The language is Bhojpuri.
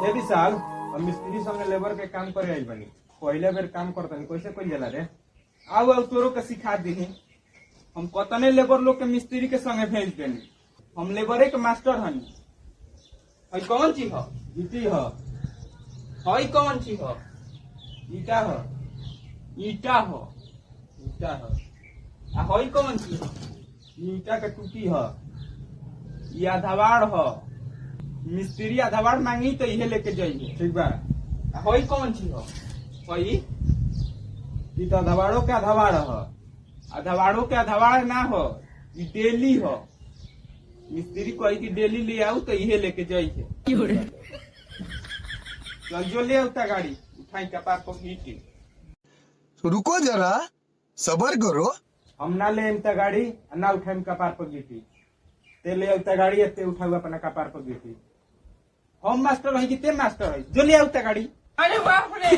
ए विशाल हम मिस्त्री संगे लेबर के काम करे आइल बानी। पहले बेर काम करतनी कैसे कइल जाला रे? आओ आओ तोरो के सिखा दीही। हम कतने लेबर लोग के मिस्त्री के संगे भेज देनी। हम लेबरे के मास्टर हनी। हई कौन चीज ह? गिट्टी ह, हई कौन चीज ह? ईटा ह, ईटा ह। ईटा ह, आ हई कौन चीज ह? ईटा के टूटी ह, ई आधावाड़ ह। मिस्त्री आधावाड़ मांगी तो इहे लेके जाइए। ठीक बा। आ हई कौन चीज ह? हई ई तो धवाड़ो के धवाड़ ह। आधावाड़ो के आधावाड़ ना हो, ई डेली हो। मिस्त्री कही कि डेली ले आऊ तो इहे लेके जाइए। चल जो ले आवता गाड़ी उठाई कपार पर गिट्टी। रुको जरा, सबर करो। हम ना ले इमता गाड़ी आ ना उठाइम कपार पर गिट्टी। ते ले आवता गाड़ी आ ते उठाऊ अपना कपार पर गिट्टी। हम मास्टर है कि ते मास्टर है? जो ले आवता गाड़ी। अरे बाप रे।